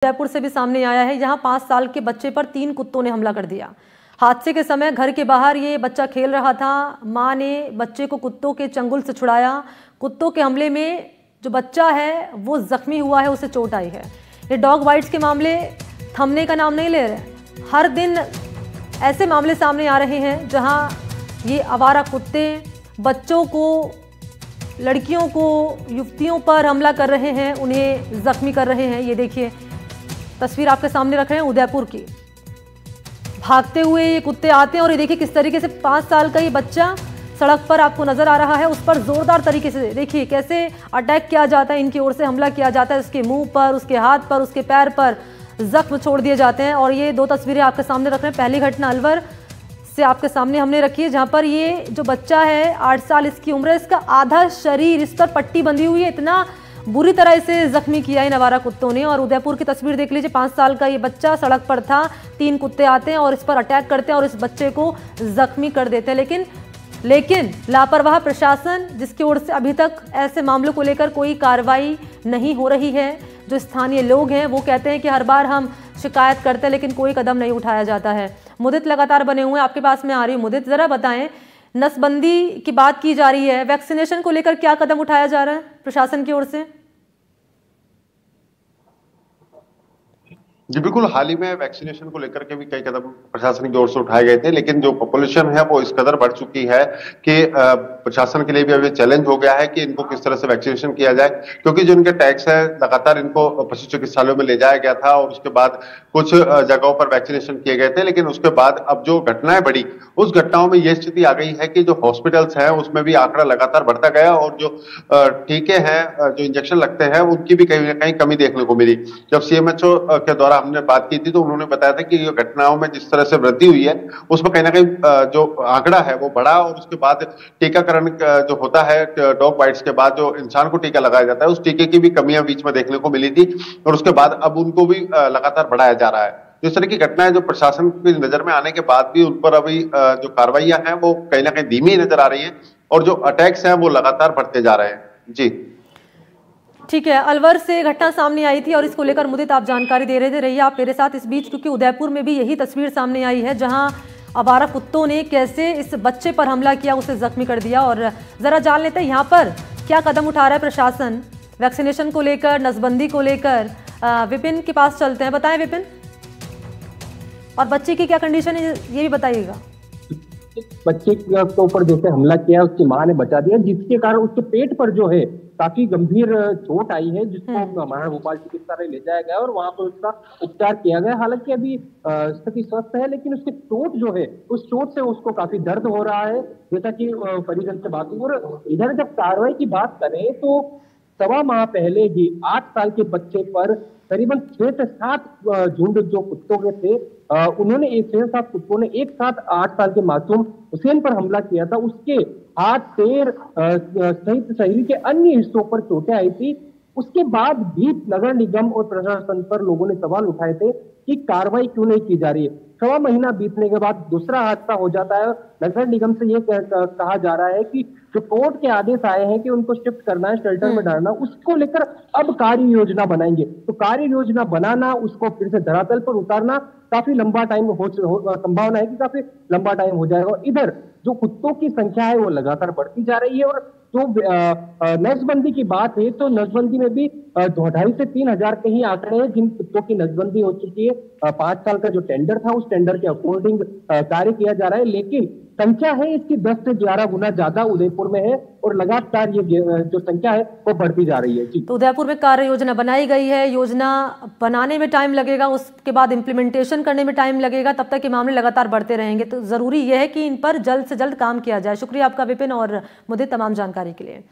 उदयपुर से भी सामने आया है, जहां 5 साल के बच्चे पर 3 कुत्तों ने हमला कर दिया। हादसे के समय घर के बाहर ये बच्चा खेल रहा था। मां ने बच्चे को कुत्तों के चंगुल से छुड़ाया। कुत्तों के हमले में जो बच्चा है वो जख्मी हुआ है, उसे चोट आई है। ये डॉग बाइट्स के मामले थमने का नाम नहीं ले रहे। हर दिन ऐसे मामले सामने आ रहे हैं जहां ये आवारा कुत्ते बच्चों को, लड़कियों को, युवतियों पर हमला कर रहे हैं, उन्हें जख्मी कर रहे हैं। ये देखिए तस्वीर आपके सामने रख रहे हैं उदयपुर की। भागते हुए ये कुत्ते आते हैं और ये देखिए किस तरीके से 5 साल का ये बच्चा सड़क पर आपको नजर आ रहा है, उस पर जोरदार तरीके से देखिए कैसे अटैक किया जाता है, इनकी ओर से हमला किया जाता है। उसके मुंह पर, उसके हाथ पर, उसके पैर पर जख्म छोड़ दिए जाते हैं। और ये 2 तस्वीरें आपके सामने रख रहे हैं। पहली घटना अलवर से आपके सामने हमने रखी है, जहां पर ये जो बच्चा है 8 साल इसकी उम्र है, इसका आधा शरीर, इस पर पट्टी बंधी हुई है। इतना बुरी तरह इसे जख्मी किया इन आवारा कुत्तों ने। और उदयपुर की तस्वीर देख लीजिए, 5 साल का ये बच्चा सड़क पर था, 3 कुत्ते आते हैं और इस पर अटैक करते हैं और इस बच्चे को जख्मी कर देते हैं। लेकिन लापरवाह प्रशासन, जिसकी ओर से अभी तक ऐसे मामलों को लेकर कोई कार्रवाई नहीं हो रही है। जो स्थानीय लोग हैं वो कहते हैं कि हर बार हम शिकायत करते हैं लेकिन कोई कदम नहीं उठाया जाता है। मुदित लगातार बने हुए हैं, आपके पास में आ रही हूँ। मुदित, जरा बताएं, नसबंदी की बात की जा रही है, वैक्सीनेशन को लेकर क्या कदम उठाया जा रहा है प्रशासन की ओर से? जी बिल्कुल, हाल ही में वैक्सीनेशन को लेकर के भी कई कदम प्रशासन की ओर से उठाए गए थे, लेकिन जो पॉपुलेशन है वो इस कदर बढ़ चुकी है कि प्रशासन के लिए भी अभी चैलेंज हो गया है कि इनको किस तरह से वैक्सीनेशन किया जाए। क्योंकि जो इनके टैक्स है, लगातार इनको पशु चिकित्सालयों में ले जाया गया था और उसके बाद कुछ जगहों पर वैक्सीनेशन किए गए थे, लेकिन उसके बाद अब जो घटनाएं बढ़ी, उस घटनाओं में यह स्थिति आ गई है कि जो हॉस्पिटल्स हैं उसमें भी आंकड़ा लगातार बढ़ता गया और जो टीके हैं, जो इंजेक्शन लगते हैं, उनकी भी कहीं ना कहीं कमी देखने को मिली। जब सीएमएचओ के द्वारा हमने बात की थी तो उन्होंने बताया था कि ये घटनाओं में जिस तरह से वृद्धि हुई है उसमें कहीं ना कहीं जो आंकड़ा है वो बढ़ा। और उसके बाद टीकाकरण जो होता है, डॉग बाइट्स के बाद जो इंसान को टीका लगाया जाता है, उस टीके की भी कमियां बीच में देखने को मिली थी और उसके बाद अब उनको भी लगातार बढ़ाया जा रहा है। इस तरह की घटनाएं जो प्रशासन की नजर में आने के बाद भी उन पर अभी जो कार्रवाइयां हैं वो कहीं ना कहीं धीमी नजर आ रही है और जो अटैक्स हैं वो लगातार बढ़ते जा रहे हैं। जी ठीक है, अलवर से घटना सामने आई थी और इसको लेकर मुदित आप जानकारी दे रहे थे, रहिए आप मेरे साथ इस बीच, क्योंकि उदयपुर में भी यही तस्वीर सामने आई है जहां आवारा कुत्तों ने कैसे इस बच्चे पर हमला किया, उसे जख्मी कर दिया। और जरा जान लेते हैं यहाँ पर क्या कदम उठा रहा है प्रशासन वैक्सीनेशन को लेकर, नसबंदी को लेकर। विपिन के पास चलते हैं, बताएं विपिन, और बच्चे की क्या कंडीशन है ये भी बताइएगा। बच्चे के ऊपर जैसे हमला किया, उसकी मां ने बचा दिया, जिसके कारण उसके पेट पर जो है काफी गंभीर चोट आई है, जिसको हमारा भोपाल चिकित्सालय ले जाया गया और वहां पर उसका उपचार किया गया। हालांकि अभी स्थिति स्वस्थ है, लेकिन उसकी चोट जो है, उस चोट से उसको काफी दर्द हो रहा है, जैसा कि परिजन से बात हुई। और इधर जब कार्रवाई की बात करें तो 1.25 माह पहले ही 8 साल के बच्चे पर करीबन 6 से 7 झुंड जो कुत्तों के थे, उन्होंने 6 से 7 कुत्तों ने एक साथ 8 साल के मासूम हुसैन पर हमला किया था। उसके हाथ, पैर सहित शरीर के अन्य हिस्सों पर चोटें आई थी। उसके बाद भी नगर निगम और प्रशासन पर लोगों ने सवाल उठाए थे कि कार्रवाई क्यों नहीं की जा रही है। 1.25 महीना बीतने के बाद दूसरा हादसा हो जाता है। नगर निगम से ये कहा जा रहा है कि जो कोर्ट के आदेश आए हैं कि उनको शिफ्ट करना है, शेल्टर में डालना, उसको लेकर अब कार्य योजना बनाएंगे। तो कार्य योजना बनाना, उसको फिर से धरातल पर उतारना काफी लंबा टाइम संभावना है कि काफी लंबा टाइम हो जाएगा। और इधर जो कुत्तों की संख्या है वो लगातार बढ़ती जा रही है। और जो नसबंदी की बात है तो नसबंदी में भी 2,500 से 3,000 के ही आंकड़े हैं जिन कुत्तों की नसबंदी हो चुकी है। 5 साल का जो टेंडर था, उस टेंडर के अकॉर्डिंग कार्य किया जा रहा है, लेकिन संख्या है इसकी 10 से 11 गुना ज्यादा उदयपुर में है और लगातार ये जो संख्या है वो बढ़ती जा रही है। जी, तो उदयपुर में कार्य योजना बनाई गई है, योजना बनाने में टाइम लगेगा, उसके बाद इम्प्लीमेंटेशन करने में टाइम लगेगा, तब तक ये मामले लगातार बढ़ते रहेंगे। तो जरूरी यह है कि इन पर जल्द से जल्द काम किया जाए। शुक्रिया आपका विपिन और मुझे तमाम जानकारी के लिए।